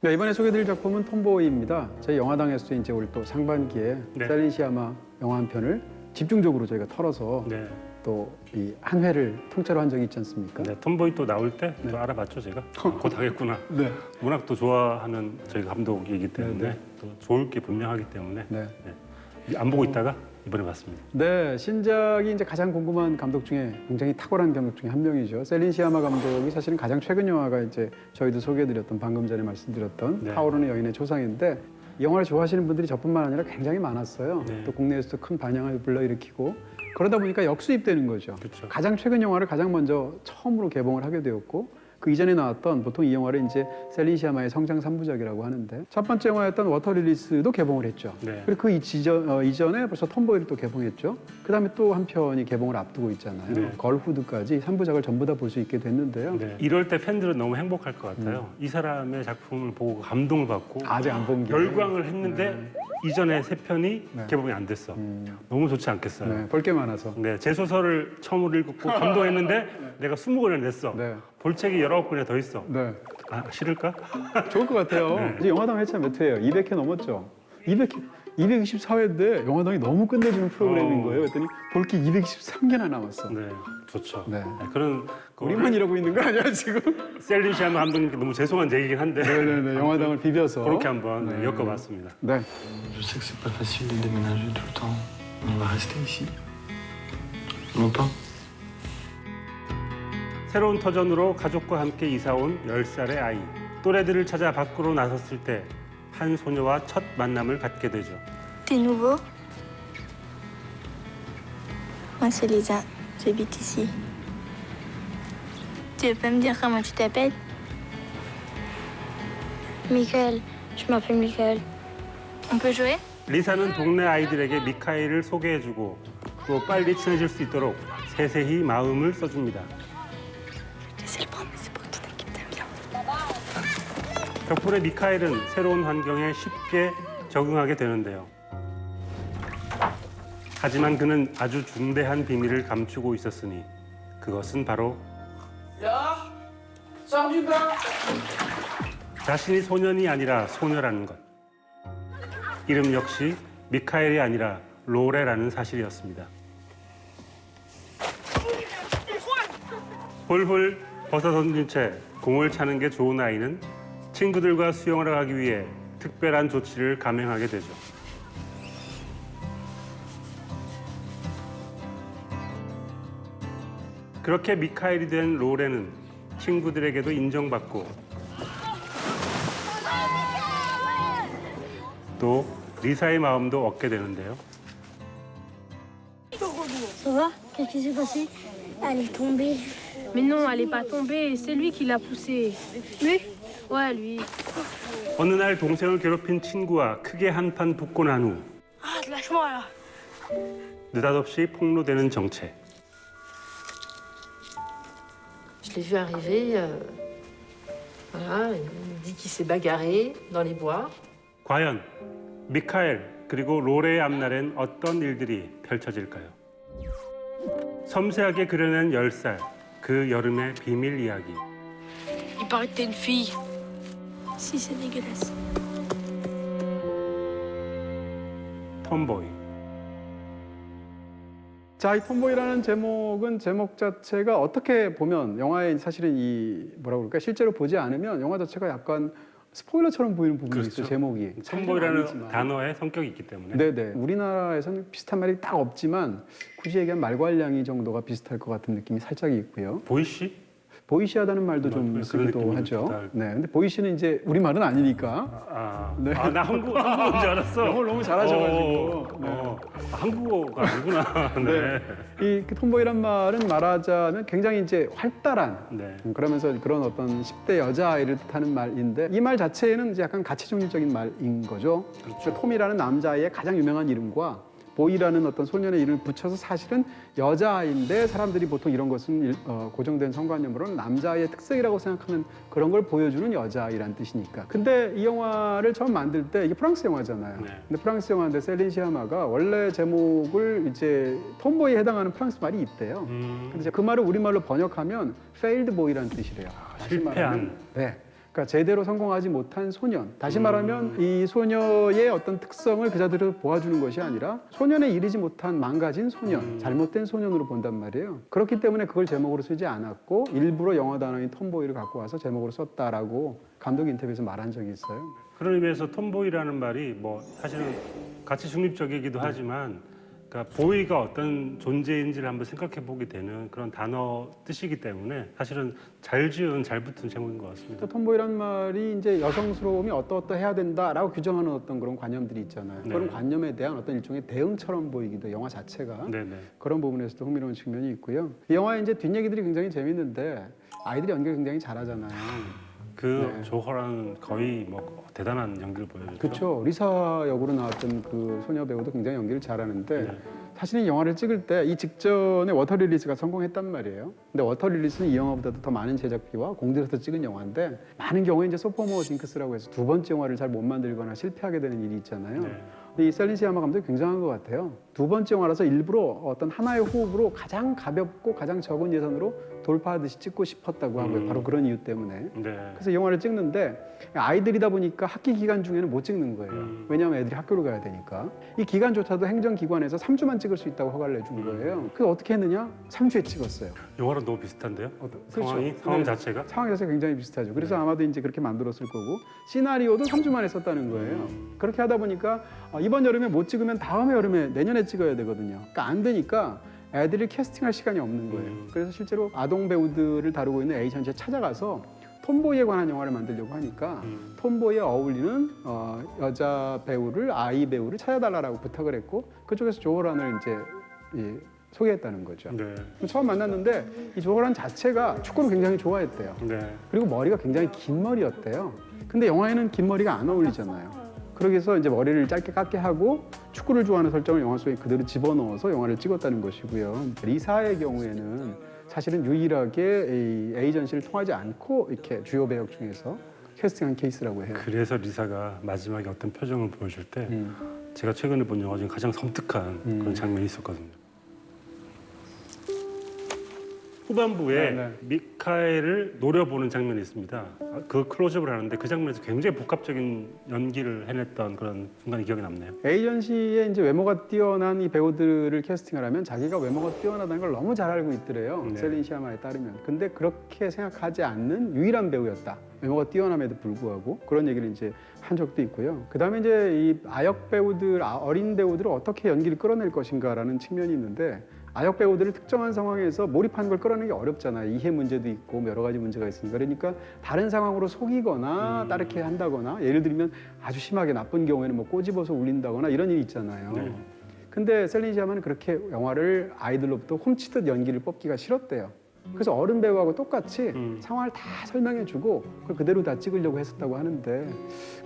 네, 이번에 소개드릴 작품은 톰보이입니다. 저희 영화당에서 이제 올 또 상반기에 셀린 시아마 영화 한 편을 집중적으로 저희가 털어서 또 이 한 회를 통째로 한 적이 있지 않습니까? 네, 톰보이 또 나올 때 또 알아봤죠, 제가. 곧 하겠구나. 워낙 또 좋아하는 저희 감독이기 때문에 또 좋을 게 분명하기 때문에 안 보고 있다가 이번에 봤습니다. 네, 신작이 이제 가장 궁금한 감독 중에 굉장히 탁월한 감독 중에 한 명이죠. 셀린 시아마 감독이 사실은 가장 최근 영화가 이제 저희도 소개해드렸던 방금 전에 말씀드렸던 타오르는 여인의 초상인데 이 영화를 좋아하시는 분들이 저뿐만 아니라 굉장히 많았어요. 또 국내에서도 큰 반향을 불러일으키고 그러다 보니까 역수입되는 거죠. 가장 최근 영화를 가장 먼저 처음으로 개봉을 하게 되었고 그 이전에 나왔던 보통 이 영화를 이제 셀린 시아마의 성장 3부작이라고 하는데 첫 번째 영화였던 워터 릴리스도 개봉을 했죠. 그리고 그 이전에 벌써 톰보이를 또 개봉했죠. 그다음에 또 한 편이 개봉을 앞두고 있잖아요. 걸후드까지 3부작을 전부 다 볼 수 있게 됐는데요. 이럴 때 팬들은 너무 행복할 것 같아요. 이 사람의 작품을 보고 감동을 받고 아직 안 본 게 열광을 했는데 이전에 세 편이 개봉이 안 됐어. 너무 좋지 않겠어요? 볼 게 많아서. 제 소설을 처음으로 읽고 감동했는데 내가 20권을 냈어. 볼 책이 19권이나 더 있어. 아, 싫을까? 좋을 것 같아요. 이제 영화당 회차 몇 회예요? 200회 넘었죠? 224회인데 영화당이 너무 끝내주는 프로그램인 거예요. 그랬더니 볼 게 223개나 남았어. 네, 좋죠. 그런 우리만 이러고 있는 거 아니야 지금? 셀린 시아마 감독님께 너무 죄송한 얘기긴 한데 영화당을 비벼서 그렇게 한번 엮어봤습니다. 네. Je sais que c'est pas facile de déménager tout le temps. On va rester ici. Longtemps. 새로운 터전으로 가족과 함께 이사온 10살의 아이. 또래들을 찾아 밖으로 나섰을 때 한 소녀와 첫 만남을 갖게 되죠. T'es nouveau? Moi, c'est Lisa. J'habite ici. Tu veux pas me dire comment tu t'appelles? Michael. Je m'appelle Michael. On peut jouer? 리사는 동네 아이들에게 미카엘을 소개해주고 또 빨리 친해질 수 있도록 세세히 마음을 써줍니다. C'est le premier, c'est pour que tu t'inquiètes, t'aimes bien. 덕분에 미카엘은 새로운 환경에 쉽게 적응하게 되는데요. 하지만 그는 아주 중대한 비밀을 감추고 있었으니 그것은 바로 자신이 소년이 아니라 소녀라는 것. 이름 역시 미카엘이 아니라 로레라는 사실이었습니다. 훌훌 벗어던진 채 공을 차는 게 좋은 아이는 친구들과 수영을 하기 위해 특별한 조치를 감행하게 되죠. 그렇게 미카엘이 된 로레는 친구들에게도 인정받고 또 리사의 마음도 얻게 되는데요. Ça va? Qu'est-ce qui s'est passé? Elle est tombée. Mais non, elle est pas tombée, c'est lui qui l'a poussée. Lui? Ouais, lui. 어느 날 동생을 괴롭힌 친구와 크게 한판 붙고 난 후 Ah, lâche-moi là. 느닷없이 폭로되는 정체. Je l'ai vu arriver, voilà, il me dit qu'il s'est bagarré dans les bois. 과연 미카엘 그리고 로레의 앞날엔 어떤 일들이 펼쳐질까요? 섬세하게 그려낸 10살, 그 여름의 비밀 이야기. Il paraît que t'es une fille. Si, c'est dégueulasse. 톰보이. 자, 이 톰보이라는 제목은 제목 자체가 어떻게 보면 영화에 사실은 이 뭐라고 그럴까 실제로 보지 않으면 영화 자체가 약간 스포일러처럼 보이는 부분이 있어요. 제목이. 톰보이라는 단어의 성격이 있기 때문에. 네네. 우리나라에서는 비슷한 말이 딱 없지만 굳이 얘기하면 말괄량이 정도가 비슷할 것 같은 느낌이 살짝 있고요. 보이시? 보이시하다는 말도 좀 그런 쓰기도 느낌이 하죠. 비슷할. 네, 근데 보이시는 이제 우리 말은 아니니까. 네. 나 한국어인 줄 알았어. 영어를 너무 잘하셔가지고. 한국어가 아니구나. 이 톰보이란 말은 말하자면 굉장히 이제 활달한 그러면서 그런 어떤 10대 여자아이를 뜻하는 말인데 이 말 자체는 이제 약간 가치중립적인 말인 거죠. 그러니까 톰이라는 남자아이의 가장 유명한 이름과 보이라는 어떤 소년의 이름을 붙여서 사실은 여자아이인데 사람들이 보통 이런 것은 고정된 성관념으로는 남자아이의 특색이라고 생각하는 그런 걸 보여주는 여자아이란 뜻이니까. 근데 이 영화를 처음 만들 때 이게 프랑스 영화잖아요. 근데 프랑스 영화인데 셀린 시아마가 원래 제목을 이제 톰보이에 해당하는 프랑스 말이 있대요. 근데 이제 그 말을 우리말로 번역하면 failed boy라는 뜻이래요. 실패한. 네. 그러니까 제대로 성공하지 못한 소년. 다시 말하면 이 소녀의 어떤 특성을 그자대로 보아주는 것이 아니라 소년에 이르지 못한 망가진 소년, 잘못된 소년으로 본단 말이에요. 그렇기 때문에 그걸 제목으로 쓰지 않았고 일부러 영어 단어인 톰보이를 갖고 와서 제목으로 썼다라고 감독 인터뷰에서 말한 적이 있어요. 그런 의미에서 톰보이라는 말이 뭐 사실은 가치 중립적이기도 하지만 그러니까 보이가 어떤 존재인지를 한번 생각해 보게 되는 그런 단어 뜻이기 때문에 사실은 잘 지은 잘 붙은 제목인 것 같습니다. 톰보이란 말이 이제 여성스러움이 어떠해야 된다라고 규정하는 어떤 그런 관념들이 있잖아요. 네. 그런 관념에 대한 어떤 일종의 대응처럼 보이기도 영화 자체가 네네. 그런 부분에서도 흥미로운 측면이 있고요. 이 영화의 이제 뒷얘기들이 굉장히 재밌는데 아이들이 연기를 굉장히 잘하잖아요. 그 네. 조허라는 거의 뭐 대단한 연기를 보여줬죠. 그렇죠. 리사 역으로 나왔던 그 소녀 배우도 굉장히 연기를 잘하는데 네. 사실 이 영화를 찍을 때 이 직전에 워터 릴리스가 성공했단 말이에요. 근데 워터 릴리스는 이 영화보다도 더 많은 제작비와 공들여서 찍은 영화인데 많은 경우에 이제 소포머 징크스라고 해서 두 번째 영화를 잘 못 만들거나 실패하게 되는 일이 있잖아요. 네. 근데 이 셀린 시아마 감독이 굉장한 것 같아요. 두 번째 영화라서 일부러 어떤 하나의 호흡으로 가장 가볍고 가장 적은 예산으로 돌파하듯이 찍고 싶었다고 하고요. 바로 그런 이유 때문에. 네. 그래서 이 영화를 찍는데 아이들이다 보니까 학기 기간 중에는 못 찍는 거예요. 왜냐하면 애들이 학교를 가야 되니까. 이 기간조차도 행정기관에서 3주만 찍을 수 있다고 허가를 내준 거예요. 그래서 어떻게 했느냐? 3주에 찍었어요. 영화랑 너무 비슷한데요? 상황이? 그렇죠. 상황 네. 자체가? 상황 자체가 굉장히 비슷하죠. 그래서 아마도 이제 그렇게 만들었을 거고 시나리오도 3주 만에 썼다는 거예요. 그렇게 하다 보니까 이번 여름에 못 찍으면 다음 여름에 내년에 찍어야 되거든요. 그러니까 안 되니까 애들을 캐스팅할 시간이 없는 거예요. 그래서 실제로 아동 배우들을 다루고 있는 에이전시에 찾아가서 톰보이에 관한 영화를 만들려고 하니까 톰보이에 어울리는 여자 배우를 아이 배우를 찾아달라고 부탁을 했고 그쪽에서 조호란을 이제 소개했다는 거죠. 네. 처음 만났는데 이 조호란 자체가 축구를 굉장히 좋아했대요. 네. 그리고 머리가 굉장히 긴 머리였대요. 근데 영화에는 긴 머리가 안 어울리잖아요. 그러기서 이제 머리를 짧게 깎게 하고 축구를 좋아하는 설정을 영화 속에 그대로 집어넣어서 영화를 찍었다는 것이고요. 리사의 경우에는 사실은 유일하게 이 에이전시를 통하지 않고 이렇게 주요 배역 중에서 캐스팅한 케이스라고 해요. 그래서 리사가 마지막에 어떤 표정을 보여줄 때 제가 최근에 본 영화 중에 가장 섬뜩한 그런 장면이 있었거든요. 후반부에 미카엘을 노려보는 장면이 있습니다. 그 클로즈업을 하는데 그 장면에서 굉장히 복합적인 연기를 해냈던 그런 순간이 기억에 남네요. 에이전시에 이제 외모가 뛰어난 이 배우들을 캐스팅을 하면 자기가 외모가 뛰어나다는 걸 너무 잘 알고 있더래요. 네. 셀린 시아마에 따르면. 근데 그렇게 생각하지 않는 유일한 배우였다. 외모가 뛰어남에도 불구하고 그런 얘기를 이제 한 적도 있고요. 그다음에 이제 이 아역 배우들, 어린 배우들을 어떻게 연기를 끌어낼 것인가라는 측면이 있는데 아역 배우들을 특정한 상황에서 몰입하는 걸 끌어내기 어렵잖아요. 이해 문제도 있고 여러 가지 문제가 있으니까. 그러니까 다른 상황으로 속이거나 다르게 한다거나 예를 들면 아주 심하게 나쁜 경우에는 뭐 꼬집어서 울린다거나 이런 일이 있잖아요. 네. 근데 셀린 시아마는 그렇게 영화를 아이들로부터 훔치듯 연기를 뽑기가 싫었대요. 그래서 어른 배우하고 똑같이 상황을 다 설명해주고 그걸 그대로 다 찍으려고 했었다고 하는데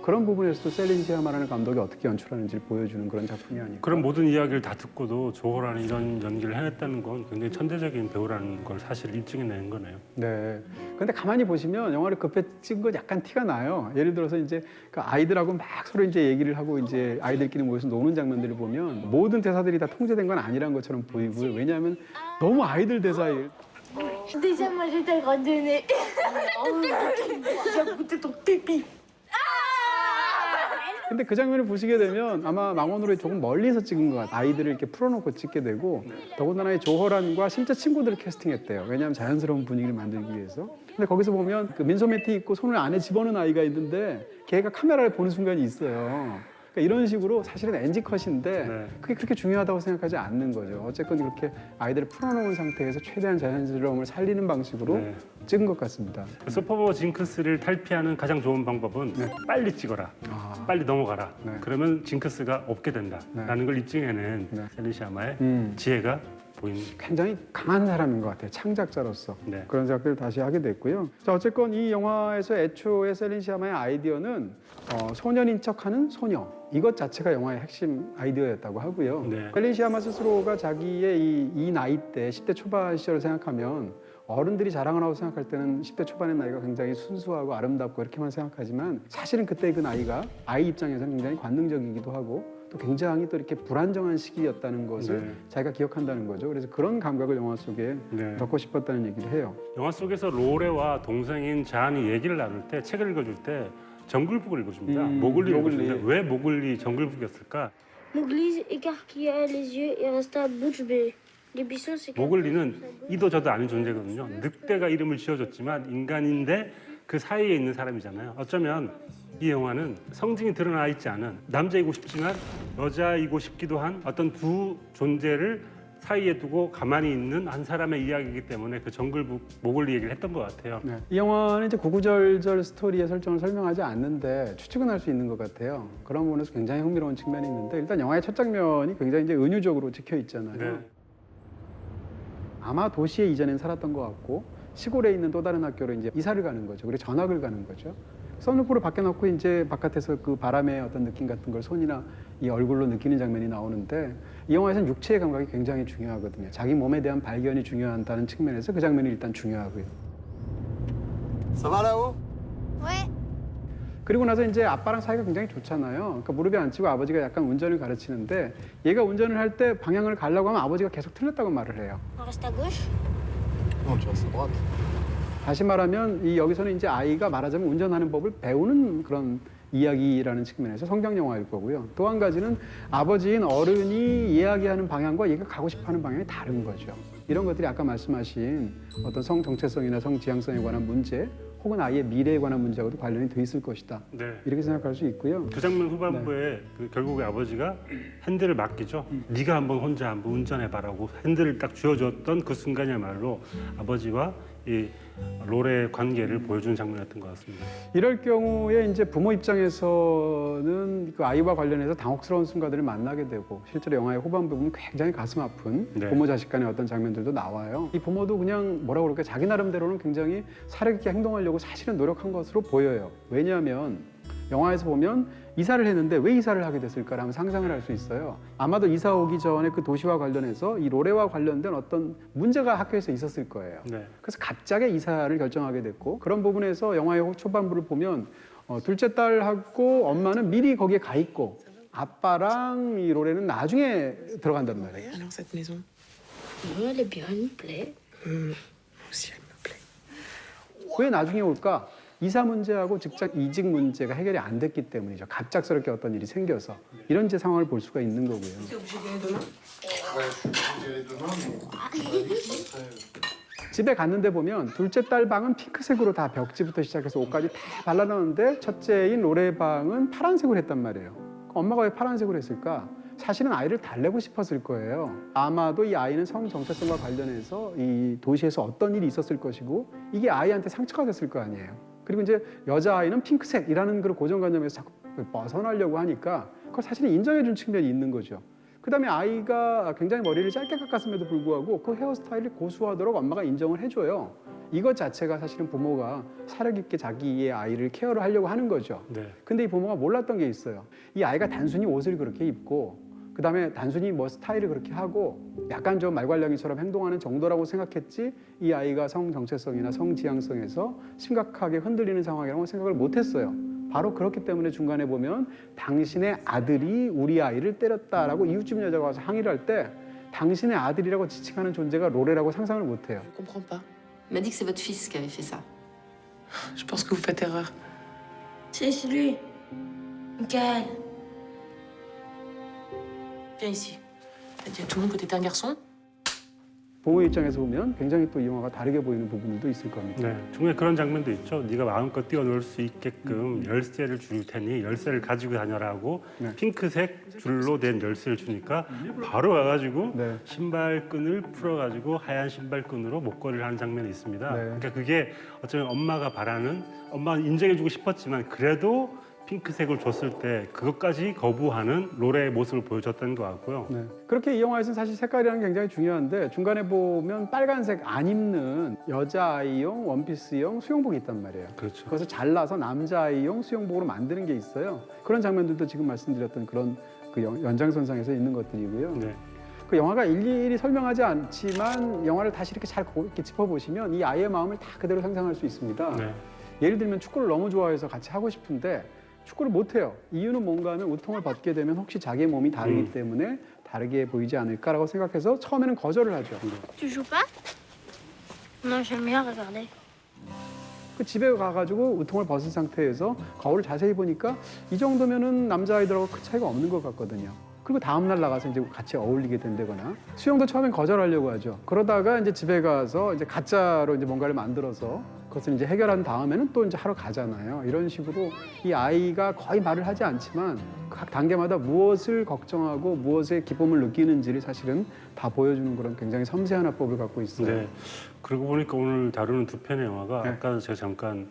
그런 부분에서도 셀린 시아마라는 감독이 어떻게 연출하는지를 보여주는 그런 작품이 아닐까. 그런 모든 이야기를 다 듣고도 조호라는 이런 연기를 해냈다는 건 굉장히 천재적인 배우라는 걸 사실 입증해낸 거네요. 네. 근데 가만히 보시면 영화를 급해 찍은 거 약간 티가 나요. 예를 들어서 이제 그 아이들하고 막 서로 이제 얘기를 하고 이제 아이들끼리 모여서 노는 장면들을 보면 모든 대사들이 다 통제된 건 아니란 것처럼 보이고요. 왜냐하면 너무 아이들 대사에 Déjà, moi, j'étais le droit de nez. J'ai goûté ton pipi. 근데 그 장면을 보시게 되면 아마 망원으로 조금 멀리서 찍은 것 같아요. 아이들을 이렇게 풀어놓고 찍게 되고 더군다나 이 조허란과 실제 친구들을 캐스팅했대요. 왜냐하면 자연스러운 분위기를 만들기 위해서. 근데 거기서 보면 그 민소매티 입고 손을 안에 집어넣은 아이가 있는데 걔가 카메라를 보는 순간이 있어요. 그러니까 이런 식으로 사실은 NG 컷인데 네. 그게 그렇게 중요하다고 생각하지 않는 거죠. 어쨌건 이렇게 아이들을 풀어놓은 상태에서 최대한 자연스러움을 살리는 방식으로 네. 찍은 것 같습니다. 소포머 징크스를 탈피하는 가장 좋은 방법은 빨리 찍어라. 빨리 넘어가라. 네. 그러면 징크스가 없게 된다라는 걸 입증해낸 셀린 시아마의 지혜가 보이는. 굉장히 강한 사람인 것 같아요. 창작자로서. 네. 그런 생각들을 다시 하게 됐고요. 자, 어쨌건 이 영화에서 애초에 셀린 시아마의 아이디어는 소년인 척하는 소녀. 이것 자체가 영화의 핵심 아이디어였다고 하고요. 네. 셀린 시아마 스스로가 자기의 이 나이 때 10대 초반 시절을 생각하면 어른들이 자랑을 하고 생각할 때는 10대 초반의 나이가 굉장히 순수하고 아름답고 이렇게만 생각하지만 사실은 그때 그 나이가 아이 입장에서는 굉장히 관능적이기도 하고 또 굉장히 또 이렇게 불안정한 시기였다는 것을 네. 자기가 기억한다는 거죠. 그래서 그런 감각을 영화 속에 네. 넣고 싶었다는 얘기를 해요. 영화 속에서 로레와 동생인 잔이 얘기를 나눌 때 책을 읽어줄 때 정글북을 읽어줍니다. 모글리를 모글리. 읽어줍니다. 왜 모글리 정글북이었을까? Mowgli écarquilla les yeux et resta bouche bée. Les buissons s'écartaient. 모글리는 이도 저도 아닌 존재거든요. 늑대가 이름을 지어줬지만 인간인데 그 사이에 있는 사람이잖아요. 어쩌면 이 영화는 성징이 드러나 있지 않은 남자이고 싶지만 여자이고 싶기도 한 어떤 두 존재를 사이에 두고 가만히 있는 한 사람의 이야기이기 때문에 그 정글북 모글리 얘기를 했던 것 같아요. 네. 이 영화는 이제 구구절절 스토리의 설정을 설명하지 않는데 추측은 할 수 있는 것 같아요. 그런 부분에서 굉장히 흥미로운 측면이 있는데 일단 영화의 첫 장면이 굉장히 이제 은유적으로 찍혀 있잖아요. 네. 아마 도시에 이전엔 살았던 것 같고 시골에 있는 또 다른 학교로 이제 이사를 가는 거죠. 그리고 전학을 가는 거죠. 선루프를 밖에 놓고 이제 바깥에서 그 바람의 어떤 느낌 같은 걸 손이나 이 얼굴로 느끼는 장면이 나오는데 이 영화에서는 육체의 감각이 굉장히 중요하거든요. 자기 몸에 대한 발견이 중요하다는 측면에서 그 장면이 일단 중요하고요. Ça va là-haut? Ouais. 그리고 나서 이제 아빠랑 사이가 굉장히 좋잖아요. 그러니까 무릎에 앉히고 아버지가 약간 운전을 가르치는데 얘가 운전을 할 때 방향을 가려고 하면 아버지가 계속 틀렸다고 말을 해요. On reste à gauche. Non, tu restes à droite. 다시 말하면 이 여기서는 이제 아이가 말하자면 운전하는 법을 배우는 그런 이야기라는 측면에서 성경 영화일 거고요. 또 한 가지는 아버지인 어른이 이야기하는 방향과 얘가 가고 싶어하는 방향이 다른 거죠. 이런 것들이 아까 말씀하신 어떤 성 정체성이나 성 지향성에 관한 문제 혹은 아이의 미래에 관한 문제하고도 관련이 돼 있을 것이다. 네. 이렇게 생각할 수 있고요. 그 장면 후반부에 그 결국에 아버지가 핸들을 맡기죠. 네가 혼자 한번 운전해봐라고 핸들을 딱 쥐어줬던 그 순간이야말로 아버지와 이 롤의 관계를 보여주는 장면이었던 것 같습니다. 이럴 경우에 이제 부모 입장에서는 그 아이와 관련해서 당혹스러운 순간들을 만나게 되고 실제로 영화의 후반부 부분 굉장히 가슴 아픈 네. 부모 자식 간의 어떤 장면들도 나와요. 이 부모도 그냥 뭐라고 그럴까 자기 나름대로는 굉장히 사력 있게 행동하려고 사실은 노력한 것으로 보여요. 왜냐하면 영화에서 보면 이사를 했는데 왜 이사를 하게 됐을까라는 상상을 할 수 있어요. 아마도 이사 오기 전에 그 도시와 관련해서 이 로레와 관련된 어떤 문제가 학교에서 있었을 거예요. 네. 그래서 갑자기 이사를 결정하게 됐고 그런 부분에서 영화의 초반부를 보면 둘째 딸하고 엄마는 미리 거기에 가 있고 아빠랑 이 로레는 나중에 들어간단 말이에요. Alors cette maison, Elle est bien, elle me plaît. aussi elle me plaît. 왜 나중에 올까? 이사 문제하고 직장 이직 문제가 해결이 안 됐기 때문이죠. 갑작스럽게 어떤 일이 생겨서 이런 제 상황을 볼 수가 있는 거고요. T'es obligé d'y aller demain? Ouais, je suis obligé d'y aller demain, mais 집에 갔는데 보면 둘째 딸 방은 핑크색으로 다 벽지부터 시작해서 옷까지 다 발라놨는데 첫째인 로레 방은 파란색으로 했단 말이에요. 엄마가 왜 파란색으로 했을까? 사실은 아이를 달래고 싶었을 거예요. 아마도 이 아이는 성 정체성과 관련해서 이 도시에서 어떤 일이 있었을 것이고 이게 아이한테 상처가 됐을 거 아니에요. 그리고 이제 여자아이는 핑크색이라는 그런 고정관념에서 자꾸 벗어나려고 하니까 그걸 사실은 인정해준 측면이 있는 거죠. 그다음에 아이가 굉장히 머리를 짧게 깎았음에도 불구하고 그 헤어스타일을 고수하도록 엄마가 인정을 해줘요. 이것 자체가 사실은 부모가 사력 있게 자기의 아이를 케어를 하려고 하는 거죠. 네. 근데 이 부모가 몰랐던 게 있어요. 이 아이가 단순히 옷을 그렇게 입고 그다음에 단순히 뭐 스타일을 그렇게 하고 약간 좀 말괄량이처럼 행동하는 정도라고 생각했지 이 아이가 성 정체성이나 성 지향성에서 심각하게 흔들리는 상황이라고 생각을 못했어요. 바로 그렇기 때문에 중간에 보면 당신의 아들이 우리 아이를 때렸다라고 이웃집 여자가 와서 항의를 할 때 당신의 아들이라고 지칭하는 존재가 로레라고 상상을 못해요. Je comprends pas. Il m'a dit que c'est votre fils qui avait fait ça. Je pense que vous faites erreur. C'est lui. Michael. Viens ici. T'as dit à tout le monde que t'étais un garçon? 부모 입장에서 보면 굉장히 또 이 영화가 다르게 보이는 부분들도 있을 겁니다. 네, 중간에 그런 장면도 있죠. 네가 마음껏 뛰어놀 수 있게끔 열쇠를 줄 테니 열쇠를 가지고 다녀라고 네. 핑크색 줄로 된 열쇠를 주니까 바로 와가지고 네. 신발끈을 풀어가지고 하얀 신발끈으로 목걸이를 하는 장면이 있습니다. 네. 그러니까 그게 어쩌면 엄마가 바라는 엄마는 인정해주고 싶었지만 그래도 핑크색을 줬을 때 그것까지 거부하는 로레의 모습을 보여줬다는 것 같고요. 네. 그렇게 이 영화에서는 사실 색깔이라는 게 굉장히 중요한데 중간에 보면 빨간색 안 입는 여자아이용 원피스용 수영복이 있단 말이에요. 그렇죠. 그것을 잘라서 남자아이용 수영복으로 만드는 게 있어요. 그런 장면들도 지금 말씀드렸던 그런 그 연장선상에서 있는 것들이고요. 네. 그 영화가 일일이 설명하지 않지만 영화를 다시 이렇게 잘 이렇게 짚어보시면 이 아이의 마음을 다 그대로 상상할 수 있습니다. 네. 예를 들면 축구를 너무 좋아해서 같이 하고 싶은데 축구를 못 해요. 이유는 뭔가 하면 우통을 벗게 되면 혹시 자기의 몸이 다르기 때문에 다르게 보이지 않을까라고 생각해서 처음에는 거절을 하죠. Tu joues pas? Non, j'aime bien regarder. 그 집에 가가지고 우통을 벗은 상태에서 거울을 자세히 보니까 이 정도면은 남자아이들하고 큰 차이가 없는 것 같거든요. 그리고 다음날 나가서 이제 같이 어울리게 된다거나 수영도 처음엔 거절하려고 하죠. 그러다가 이제 집에 가서 이제 가짜로 이제 뭔가를 만들어서 그것을 이제 해결한 다음에는 또 이제 하러 가잖아요. 이런 식으로 이 아이가 거의 말을 하지 않지만 각 단계마다 무엇을 걱정하고 무엇의 기쁨을 느끼는지를 사실은 다 보여주는 그런 굉장히 섬세한 화법을 갖고 있어요. 네. 그러고 보니까 오늘 다루는 두 편의 영화가 네. 아까 제가 잠깐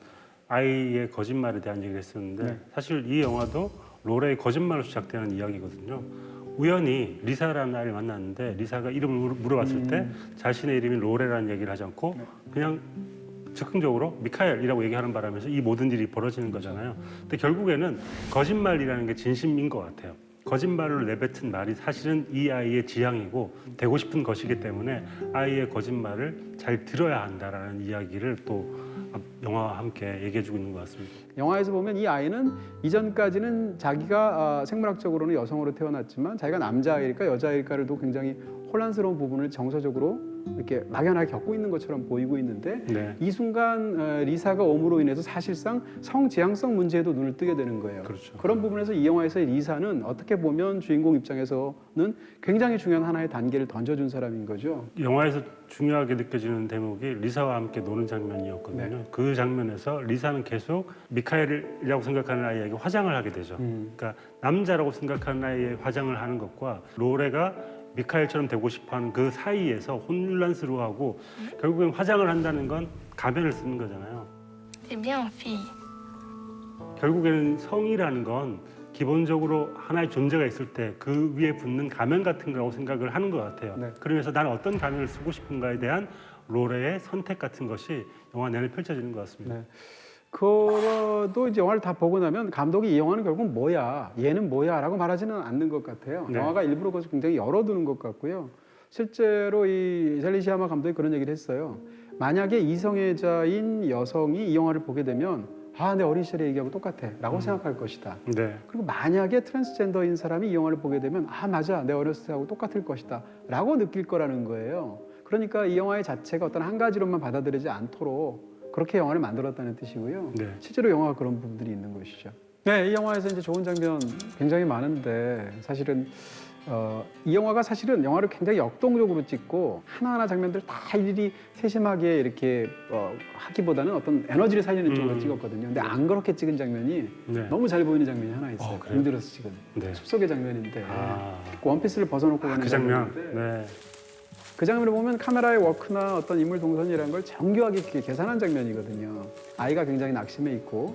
아이의 거짓말에 대한 얘기를 했었는데 네. 사실 이 영화도 로레의 거짓말로 시작되는 이야기거든요. 우연히 리사라는 아이를 만났는데 리사가 이름을 물어봤을 때 자신의 이름이 로레라는 얘기를 하지 않고 그냥 즉흥적으로 미카엘이라고 얘기하는 바람에서 이 모든 일이 벌어지는 거잖아요. 근데 결국에는 거짓말이라는 게 진심인 것 같아요. 거짓말로 내뱉은 말이 사실은 이 아이의 지향이고 되고 싶은 것이기 때문에 아이의 거짓말을 잘 들어야 한다라는 이야기를 또 영화와 함께 얘기해주고 있는 것 같습니다. 영화에서 보면 이 아이는 이전까지는 자기가 생물학적으로는 여성으로 태어났지만 자기가 남자아이일까 여자아이일까를 도 굉장히 혼란스러운 부분을 정서적으로 이렇게 막연하게 겪고 있는 것처럼 보이고 있는데 네. 이 순간 리사가 옴으로 인해서 사실상 성지향성 문제에도 눈을 뜨게 되는 거예요. 그렇죠. 그런 부분에서 이 영화에서의 리사는 어떻게 보면 주인공 입장에서는 굉장히 중요한 하나의 단계를 던져준 사람인 거죠. 영화에서 중요하게 느껴지는 대목이 리사와 함께 노는 장면이었거든요. 네. 그 장면에서 리사는 계속 미카엘이라고 생각하는 아이에게 화장을 하게 되죠. 그러니까 남자라고 생각하는 아이의 화장을 하는 것과 로레가 미카엘처럼 되고 싶어하는 그 사이에서 혼란스러워하고 결국엔 화장을 한다는 건 가면을 쓰는 거잖아요. T'es bien, fille. 결국에는 성이라는 건 기본적으로 하나의 존재가 있을 때 그 위에 붙는 가면 같은 거라고 생각을 하는 것 같아요. 네. 그러면서 나는 어떤 가면을 쓰고 싶은가에 대한 로레의 선택 같은 것이 영화 내내 펼쳐지는 것 같습니다. 네. 그래도 이제 영화를 다 보고 나면 감독이 이 영화는 결국 뭐야, 얘는 뭐야 라고 말하지는 않는 것 같아요. 네. 영화가 일부러 그것을 굉장히 열어두는 것 같고요. 실제로 이 셀리시아마 감독이 그런 얘기를 했어요. 만약에 이성애자인 여성이 이 영화를 보게 되면 아, 내 어린 시절의 얘기하고 똑같아 라고 생각할 것이다. 네. 그리고 만약에 트랜스젠더인 사람이 이 영화를 보게 되면 아, 맞아, 내 어렸을 때하고 똑같을 것이다 라고 느낄 거라는 거예요. 그러니까 이 영화의 자체가 어떤 한 가지로만 받아들이지 않도록 그렇게 영화를 만들었다는 뜻이고요. 네. 실제로 영화가 그런 부분들이 있는 것이죠. 네, 이 영화에서 이제 좋은 장면 굉장히 많은데 사실은 이 영화가 사실은 영화를 굉장히 역동적으로 찍고 하나하나 장면들 다 일일이 세심하게 이렇게 하기보다는 어떤 에너지를 살리는 쪽으로 찍었거든요. 근데 안 그렇게 찍은 장면이 네. 너무 잘 보이는 장면이 하나 있어요. 그래요? 힘들어서 찍은 네. 숲속의 장면인데 아, 그 원피스를 벗어놓고 가는 그 장면. 장면인데 네. 그 장면을 보면 카메라의 워크나 어떤 인물 동선이라는 걸 정교하게 이렇게 계산한 장면이거든요. 아이가 굉장히 낙심해 있고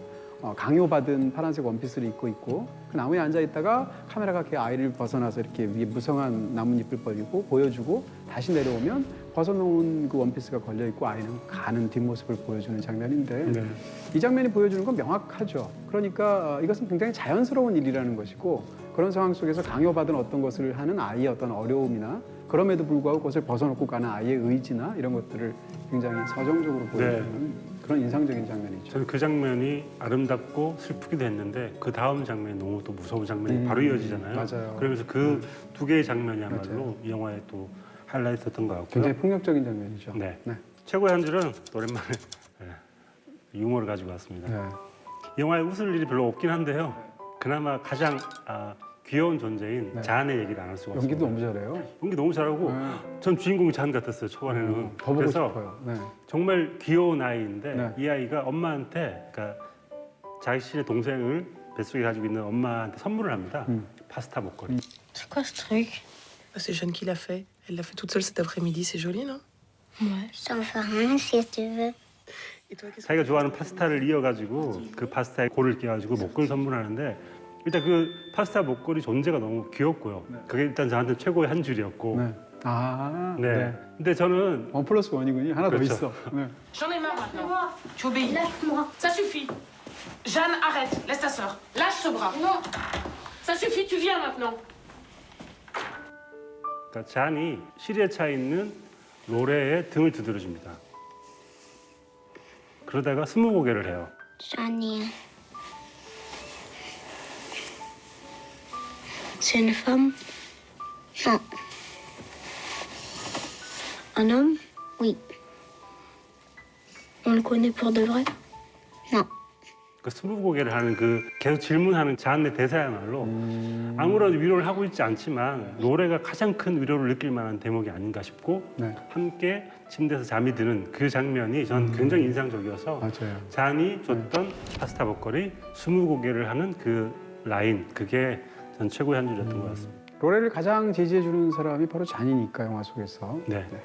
강요받은 파란색 원피스를 입고 있고 그 나무에 앉아 있다가 카메라가 그 아이를 벗어나서 이렇게 위에 무성한 나뭇잎을 벌리고 보여주고 다시 내려오면 벗어놓은 그 원피스가 걸려 있고 아이는 가는 뒷모습을 보여주는 장면인데 네. 이 장면이 보여주는 건 명확하죠. 그러니까 이것은 굉장히 자연스러운 일이라는 것이고 그런 상황 속에서 강요받은 어떤 것을 하는 아이의 어떤 어려움이나 그럼에도 불구하고 그것을 벗어놓고 가는 아이의 의지나 이런 것들을 굉장히 서정적으로 보여주는 그런 인상적인 장면이죠. 저는 그 장면이 아름답고 슬프기도 했는데 그 다음 장면이 너무 또 무서운 장면이 바로 이어지잖아요. 맞아요. 그러면서 그 두 개의 장면이야말로 맞아요. 이 영화의 또 하이라이트였던 것 같고요. 굉장히 폭력적인 장면이죠. 네. 네. 최고의 한 줄은 또 오랜만에 유머를 가지고 왔습니다. 네. 이 영화에 웃을 일이 별로 없긴 한데요. 그나마 가장 귀여운 존재인 네. 잔의 얘기를 안 할 수가 없습니다. 연기도 너무 잘해요. 연기 너무 잘하고 네. 전 주인공이 잔 같았어요. 초반에는. 더 보고 그래서 싶어요. 네. 정말 귀여운 아이인데 네. 이 아이가 엄마한테 그러니까 자신의 동생을 뱃속에 가지고 있는 엄마한테 선물을 합니다. 파스타 목걸이. C'est quoi ce truc? C'est Jeanne qui l'a fait. Elle l'a fait toute seule cet après-midi. C'est joli, non? Ouais. Ça me fait rien si tu veux. Et toi, qu'est-ce que 자기가 좋아하는 파스타를 이어가지고 그 파스타에 골을 끼워가지고 목걸이 선물하는데 일단 그 파스타 목걸이 존재가 너무 귀엽고요. 그게 일단 저한테 최고의 한 줄이었고. 네. 아, 네. 네. 근데 저는 1+1이군요. 하나 그렇죠. 더 있어. 네. J'en ai marre maintenant. Tu obéis. Lâche-moi. Ça suffit. Jeanne, arrête. Laisse ta sœur. Lâche ce bras. Non. Ça suffit, tu viens maintenant. 그러니까 잔이 실에 차 있는 로레의 등을 두드려줍니다. 그러다가 스무고개를 해요. J'en ai un. C'est une femme? Non. Un homme? Oui. On le connaît pour de vrai? Non. 그 스무고개를 하는 그 계속 질문하는 잔의 대사야말로 아무런 위로를 하고 있지 않지만 노래가 가장 큰 위로를 느낄 만한 대목이 아닌가 싶고 네. 함께 침대에서 잠이 드는 그 장면이 전 굉장히 인상적이어서 맞아요. 잔이 줬던 파스타 보컬이 스무고개를 하는 그 라인 그게 전 최고의 한 줄이었던 것 같습니다. 로레를 가장 지지해 주는 사람이 바로 잔이니까 영화 속에서. 네. 네.